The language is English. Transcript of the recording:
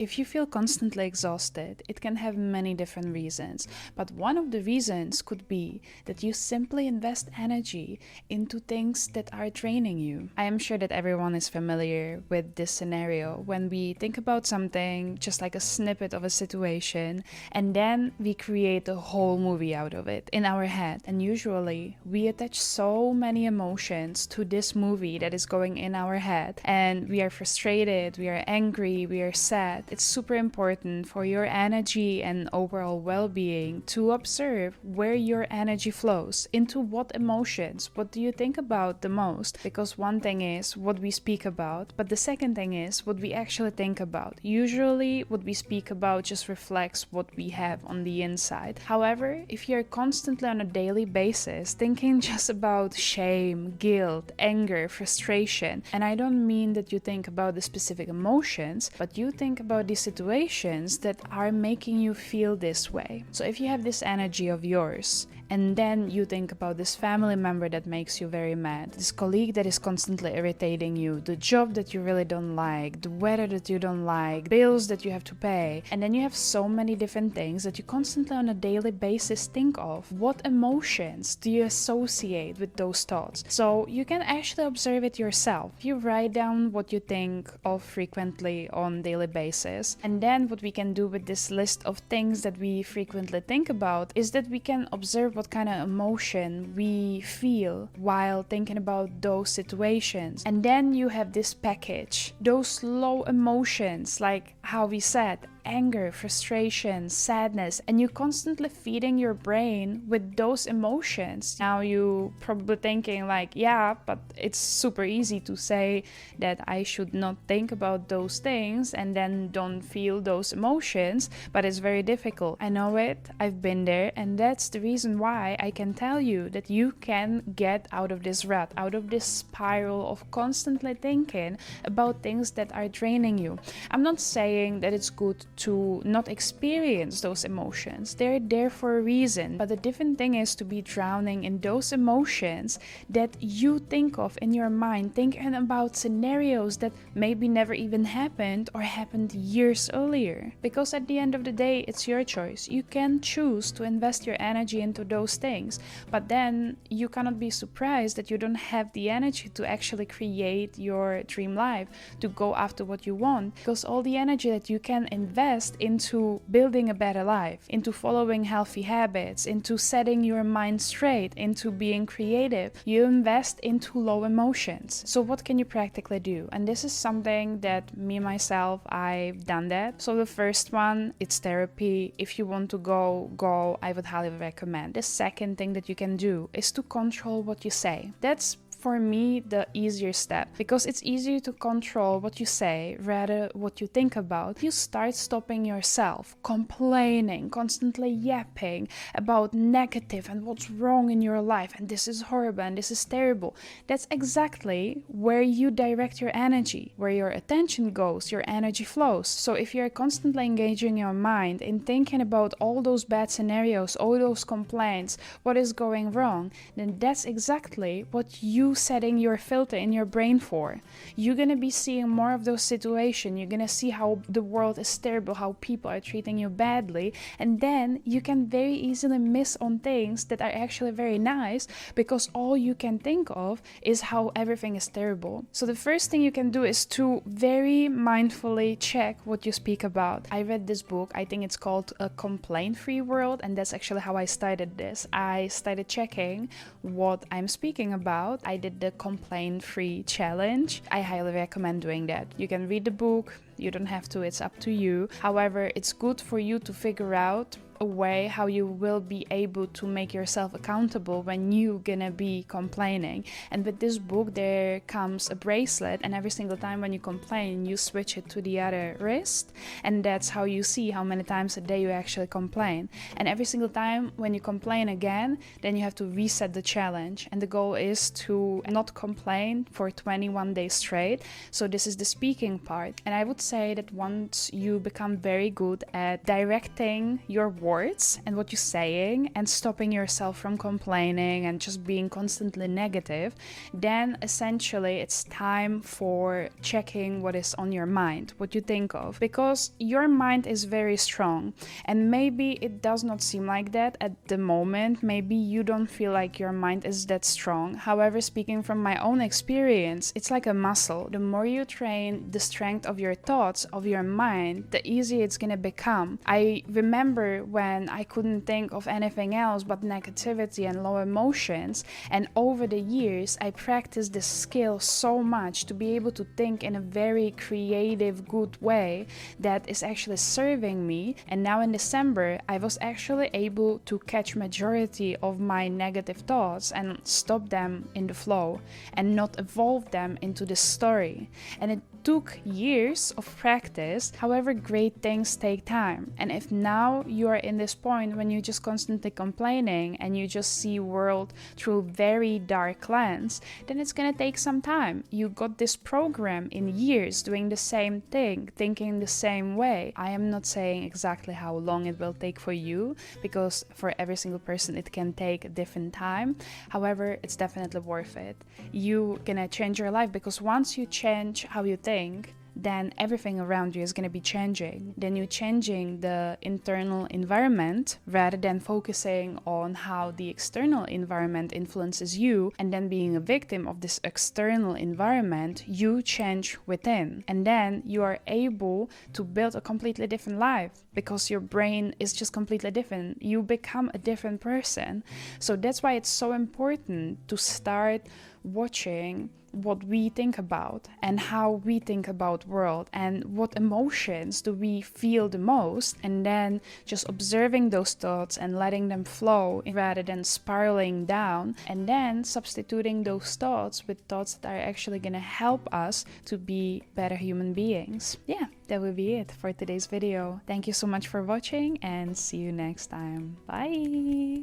If you feel constantly exhausted, it can have many different reasons, but one of the reasons could be that you simply invest energy into things that are draining you. I am sure that everyone is familiar with this scenario when we think about something, just like a snippet of a situation, and then we create a whole movie out of it in our head. And usually we attach so many emotions to this movie that is going in our head, and we are frustrated, we are angry, we are sad. It's super important for your energy and overall well-being to observe where your energy flows, into what emotions, what do you think about the most? Because one thing is what we speak about, but the second thing is what we actually think about. Usually what we speak about just reflects what we have on the inside. However, if you're constantly on a daily basis thinking just about shame, guilt, anger, frustration, and I don't mean that you think about the specific emotions, but you think about the situations that are making you feel this way. So if you have this energy of yours, and then you think about this family member that makes you very mad, this colleague that is constantly irritating you, the job that you really don't like, the weather that you don't like, bills that you have to pay, and then you have so many different things that you constantly on a daily basis think of. What emotions do you associate with those thoughts? So you can actually observe it yourself. You write down what you think of frequently on daily basis, and then what we can do with this list of things that we frequently think about is that we can observe what kind of emotion we feel while thinking about those situations. And then you have this package, those low emotions, like how we said, anger, frustration, sadness, and you constantly feeding your brain with those emotions. Now you probably thinking like, yeah, but it's super easy to say that I should not think about those things and then don't feel those emotions, but it's very difficult. I know it, I've been there, and that's the reason why I can tell you that you can get out of this rut, out of this spiral of constantly thinking about things that are draining you. I'm not saying that it's good to not experience those emotions. They're there for a reason. But the different thing is to be drowning in those emotions that you think of in your mind, thinking about scenarios that maybe never even happened or happened years earlier. Because at the end of the day, it's your choice. You can choose to invest your energy into those things. But then you cannot be surprised that you don't have the energy to actually create your dream life, to go after what you want. Because all the energy that you can invest into building a better life, into following healthy habits, into setting your mind straight, into being creative, you invest into low emotions. So what can you practically do? And this is something that me myself, I've done that. So the first one, it's therapy. If you want to go, I would highly recommend. The second thing that you can do is to control what you say. That's for me the easier step, because it's easier to control what you say rather what you think about. You start stopping yourself complaining, constantly yapping about negative and what's wrong in your life, and this is horrible and this is terrible. That's exactly where you direct your energy. Where your attention goes, your energy flows. So if you're constantly engaging your mind in thinking about all those bad scenarios, all those complaints, what is going wrong, then that's exactly what you setting your filter in your brain for. You're gonna be seeing more of those situations. You're gonna see how the world is terrible, how people are treating you badly, and then you can very easily miss on things that are actually very nice, because all you can think of is how everything is terrible. So the first thing you can do is to very mindfully check what you speak about. I read this book, I think it's called A Complaint-Free World, and that's actually how I started this. I started checking what I'm speaking about. I did the complaint-free challenge. I highly recommend doing that. You can read the book, you don't have to, it's up to you. However, it's good for you to figure out a way how you will be able to make yourself accountable when you're gonna be complaining. And with this book there comes a bracelet, and every single time when you complain you switch it to the other wrist, and that's how you see how many times a day you actually complain. And every single time when you complain again, then you have to reset the challenge, and the goal is to not complain for 21 days straight. So this is the speaking part, and I would say that once you become very good at directing your words words and what you're saying and stopping yourself from complaining and just being constantly negative, then essentially it's time for checking what is on your mind, what you think of, because your mind is very strong, and maybe it does not seem like that at the moment. Maybe you don't feel like your mind is that strong. However, speaking from my own experience, it's like a muscle. The more you train the strength of your thoughts, of your mind, the easier it's gonna become. I remember when I couldn't think of anything else but negativity and low emotions, and over the years I practiced this skill so much to be able to think in a very creative, good way that is actually serving me. And now in December I was actually able to catch majority of my negative thoughts and stop them in the flow and not evolve them into the story. And it took years of practice. However, great things take time. And if now you are in this point when you're just constantly complaining and you just see world through very dark lens, then it's gonna take some time. You got this program in years doing the same thing, thinking the same way. I am not saying exactly how long it will take for you, because for every single person it can take a different time. However, it's definitely worth it. You're gonna change your life, because once you change how you think, then everything around you is going to be changing. Then you're changing the internal environment rather than focusing on how the external environment influences you and then being a victim of this external environment. You change within, and then you are able to build a completely different life, because your brain is just completely different. You become a different person. So that's why it's so important to start watching what we think about and how we think about world and what emotions do we feel the most, and then just observing those thoughts and letting them flow rather than spiraling down, and then substituting those thoughts with thoughts that are actually going to help us to be better human beings. Yeah, that will be it for today's video. Thank you so much for watching, and see you next time. Bye.